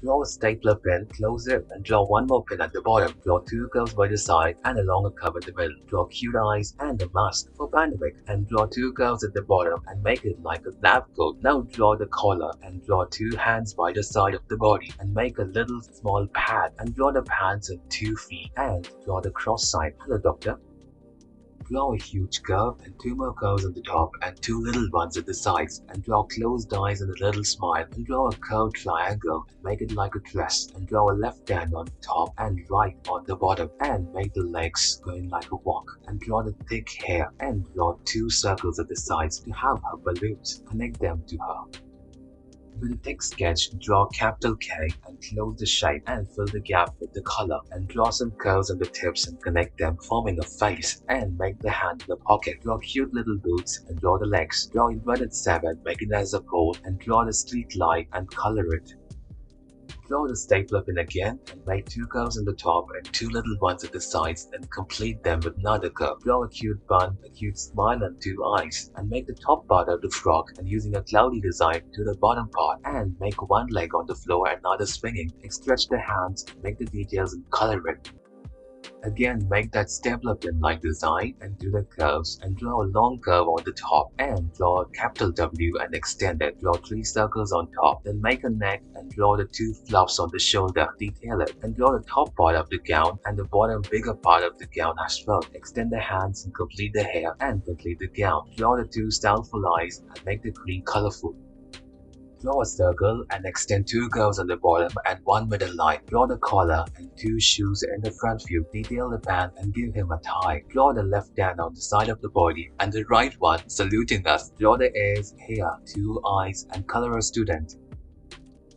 Draw a stapler pin, close it, and draw one more pin at the bottom. Draw two curves by the side and a longer curve in the middle. Draw cute eyes and a mask for pandemic, and draw two curves at the bottom and make it like a lab coat. Now draw the collar and draw two hands by the side of the body and make a little small pad, and draw the pads in 2 feet and draw the cross sign. Hello doctor. Draw a huge curve and two more curves on the top and two little ones at the sides, and draw closed eyes and a little smile, and draw a curved triangle and make it like a dress, and draw a left hand on top and right on the bottom, and make the legs going like a walk, and draw the thick hair and draw two circles at the sides to have her balloons. Connect them to her. With a thick sketch, draw capital K and close the shape and fill the gap with the color, and draw some curves on the tips and connect them, forming a face, and make the hand in a pocket. Draw cute little boots and draw the legs. Draw inverted 7, make it as a pole, and draw the street light and color it. Draw the stapler pin again and make two curves on the top and two little ones at the sides, and complete them with another curve. Draw a cute bun, a cute smile, and two eyes, and make the top part of the frog, and using a cloudy design to the bottom part, and make one leg on the floor and another swinging. Stretch the hands, make the details and color it. Again, make that stapler pin-like design and do the curves, and draw a long curve on the top and draw a capital W and extend it. Draw 3 circles on top, then make a neck and draw the 2 fluffs on the shoulder. Detail it and draw the top part of the gown and the bottom bigger part of the gown as well. Extend the hands and complete the hair and complete the gown. Draw the 2 styleful eyes and make the green colorful. Draw a circle and extend 2 curves on the bottom and 1 middle line. Draw the collar and 2 shoes in the front view. Detail the pant and give him a tie. Draw the left hand on the side of the body and the right one saluting us. Draw the ears, hair, 2 eyes, and color a student.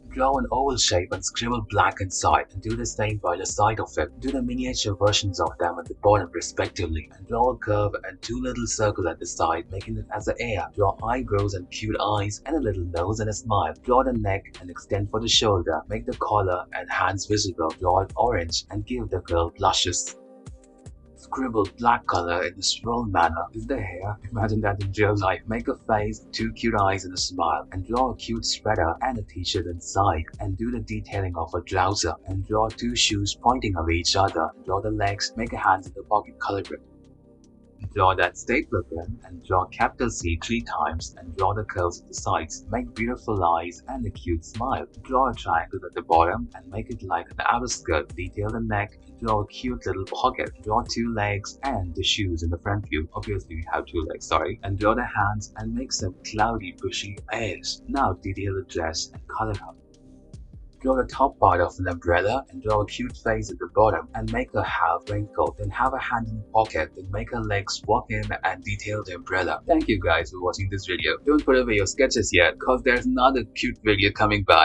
Draw an oval shape and scribble black inside, and do the same by the side of it. Do the miniature versions of them at the bottom respectively, and draw a curve and 2 little circles at the side, making it as an ear. Draw eyebrows and cute eyes and a little nose and a smile. Draw the neck and extend for the shoulder. Make the collar and hands visible. Draw it orange and give the girl blushes. Scribble black color in a swirl manner is the hair. Imagine that in real life. Make a face, 2 cute eyes and a smile, and draw a cute sweater and a t-shirt inside, and do the detailing of a trouser, and draw 2 shoes pointing at each other. Draw the legs, make a hands in the pocket, color it. Draw that stapler pin and draw capital C 3 times and draw the curves at the sides. Make beautiful eyes and a cute smile. Draw a triangle at the bottom and make it like an outer skirt. Detail the neck and draw a cute little pocket. Draw 2 legs and the shoes in the front view. Obviously we have 2 legs, sorry. And draw the hands and make some cloudy bushy ears. Now detail the dress and color her. Draw the top part of an umbrella and draw a cute face at the bottom and make a half raincoat, then have a hand in the pocket, then make her legs walk in and detail the umbrella. Thank you guys for watching this video. Don't put away your sketches yet, cause there's another cute video coming by.